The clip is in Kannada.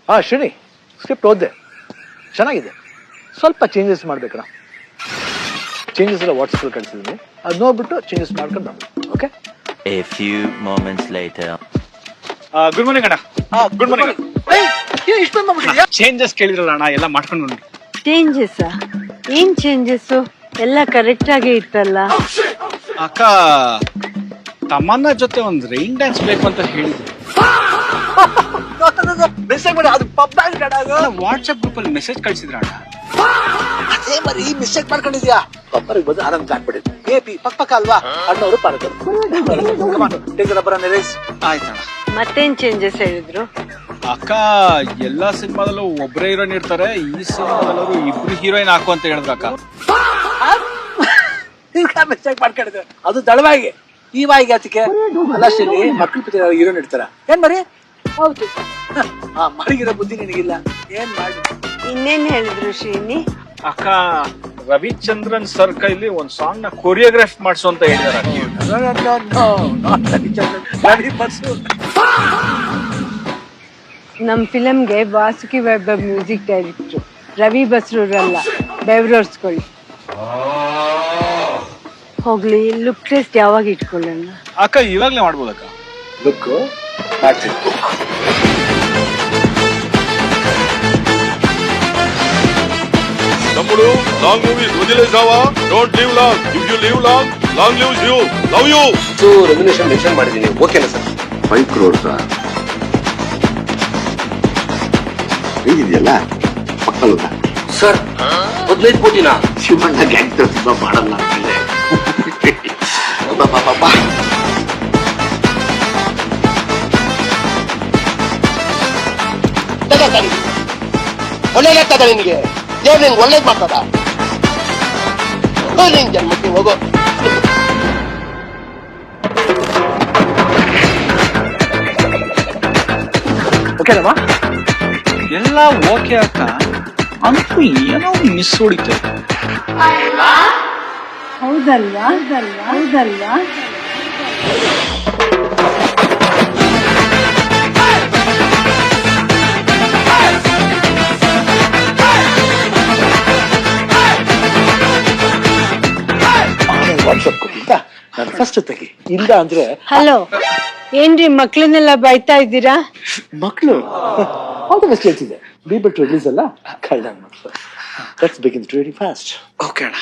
ಶ್ರೀನಿ, ಸ್ಕ್ರಿಪ್ಟ್ ಓದಿದೆ, ಚೆನ್ನಾಗಿದೆ. ಸ್ವಲ್ಪ ಚೇಂಜಸ್ ಮಾಡ್ಬೇಕಣ್ಣ. ಚೇಂಜಸ್ ಎಲ್ಲ ವಾಟ್ಸಪ್ಪಲ್ಲಿ ಕಳಿಸಿದ್ದೀನಿ, ಅದು ನೋಡ್ಬಿಟ್ಟು ಚೇಂಜಸ್ ಮಾಡ್ಕೊಂಡು ಬನ್ನಿ. Okay. A few moments later. Good morning ಅಣ್ಣ. Good morning. ಇಷ್ಟೊಂದು ಮಾಡ್ಬಿಟ್ಟಿದ್ಯಾ? ಚೇಂಜಸ್ ಕೇಳಿದ್ರಲ್ಲ ಅಣ್ಣ, ಎಲ್ಲ ಮಾಡ್ಕೊಂಡು ಬನ್ನಿ. ಚೇಂಜಸ್ ಏನ್ ಚೇಂಜಸ್? ಎಲ್ಲ ಕರೆಕ್ಟ್ ಆಗೇ ಇತ್ತಲ್ಲ. ಅಕ್ಕ ತಮ್ಮನ್ನ ಜೊತೆ ಒಂದು ರೈನ್ ಡ್ಯಾನ್ಸ್ ಬೇಕು ಅಂತ ಹೇಳಿದ್ರು. ಮಿಸ್ಟೇಕ್ ಮಾಡಿ, ಅದು ಪಬ್ ವಾಟ್ಸ್ಆಪ್ ಗ್ರೂಪ್ ಅಲ್ಲಿ ಮೆಸೇಜ್ ಕಳ್ಸಿದ್ರ ಅಣ್ಣ. ಅದೇ ಮರಿ ಮಿಸ್ಟೇಕ್ ಮಾಡ್ಕೊಂಡಿದ್ಯಾ? ಪಪ್ಪರಿಗೆ ಬಂದು ಆನಂದ್ ಕಾಣ್ಬಿಡಿ. ಎಪಿ ಪಕ್ಕ ಅಲ್ವಾ, ಅಣ್ಣವರು ಪಾರ್ಕರ್. ಆಯ್ತಣ್ಣ. ಮತ್ತೇನ್ ಚೇಂಜಸ್ ಹೇಳಿದ್ರು? ಅಕ್ಕ ಎಲ್ಲಾ ಸಿನಿಮಾದಲ್ಲೂ ಒಬ್ಬರೇ ಹೀರೋಯಿನ್ ಇರ್ತಾರೆ, ಈ ಸಿನಿಮಾದಲ್ಲೂ ಇಬ್ರು ಹೀರೋಯಿನ್ ಹಾಕು ಅಂತ ಹೇಳಿದ್ರು ಅಕ್ಕ. ಮಿಸ್ಟೇಕ್ ಮಾಡ್ಕೊಂಡಿದ್ದೆ, ಅದು ದಳವಾಗಿ ಈ ವಾಯಿಗೆ ಆಚಕ್ಕೆ ಅಲ್ಲ. ಶ್ರೀನಿ, ಮಕ್ಕಳು ಪಿಕ್ಚರ್ ಹೀರೋಯಿನ್ ಇಡ್ತಾರ ಏನ್ ಮರಿ? ಹೌದು. ಮರಿಗಿರೋ ಬುದ್ಧಿ ನಿನಗಿಲ್ಲ, ಏನ್ ಮಾಡಿ? ಇನ್ನೇನ್ ಹೇಳಿದ್ರು ಶ್ರೀನಿ? ಅಕ್ಕ ರವಿಚಂದ್ರನ್ ಸರ್ ಕೈಲಿ ಒಂದ್ ಸಾಂಗ್ ನ ಕೊರಿಯೋಗ್ರಾಫ್ ಮಾಡ್ಸು ಅಂತ ಹೇಳಿದಾರೆ. ನಮ್ ಫಿಲಮ್ಗೆ ವಾಸುಕಿ ವೈಭವ್ ಮ್ಯೂಸಿಕ್ ಡೈರೆಕ್ಟ್ರು, ರವಿ ಬಸ್ರೂರಲ್ಲ, ಬೆವ್ರೋರ್ಸ್ಗಳು. ಹೋಗ್ಲಿ, ಲುಕ್ ಟೆಸ್ಟ್ ಯಾವಾಗ ಇಟ್ಕೊಳ್ಳೋಣ? ಅಕ್ಕ ಇವಾಗ್ಲೇ ಮಾಡ್ಬೋದಕ್ಕ. ಲುಕ್ ಮಾಡ್ತೀನಿ. తమ్ముడు లాంగ్ మూవీస్ వదిలేసావా? Don't live long. If you live long, long lives you. Love you. So remuneration mention ಮಾಡಿದ್ದೀನಿ, ಓಕೆನಾ ಸರ್? 5 crores ಹೇಗಿದೆಯಲ್ಲ ಮಕ್ಕಳು ಸರ್ 15 ಕೋಟಿನಾ? ಶಿವಣ್ಣ ಗ್ಯಾಂಗ್ಸ್ಟರ್ ಸಿನಿಮಾ ಮಾಡಲ್ಲ ಅಂತಾನೆ. ಒಳ್ಳೇದಾಗ್ತದ ನಿನ್ಗೆ? ದೇವ್ರು ನಿಂಗೆ ಒಳ್ಳೇದ್ ಮಾಡ್ತದ? ನಿನ್ ಜನ್ಮಕ್ಕೆ ಹೋಗೋ. ಓಕೆನಮ್ಮ? ಎಲ್ಲ ಓಕೆ ಅಕ್ಕ, ಅಂತೂ ಏನೋ ಮಿಸ್ ಹೊಡಿತು. ಹೌದಲ್ವಾ? ಹೌದಲ್ವಾ? ವಾಟ್ಸಪ್ ಕೊಟ್ಟಿದ್ದ ನಾನು ಫಸ್ಟ್ ತೆಗಿ, ಇಲ್ಲ ಅಂದ್ರೆ. ಹಲೋ, ಏನ್ರಿ ಮಕ್ಳನ್ನೆಲ್ಲ ಬೈತಾ ಇದ್ದೀರಾ? ಮಕ್ಕಳು ಆಲ್ ದ ಬೆಸ್ಟ್ ಹೇಳ್ತಿದೆ. ಬಿ ಬಟ್ ರಿಲೀಸ್ ಅಲ್ಲ, ಕಳ್ಳ ಮಕ್ಕಳು. Let's begin very fast. Okay ಅಣ್ಣ.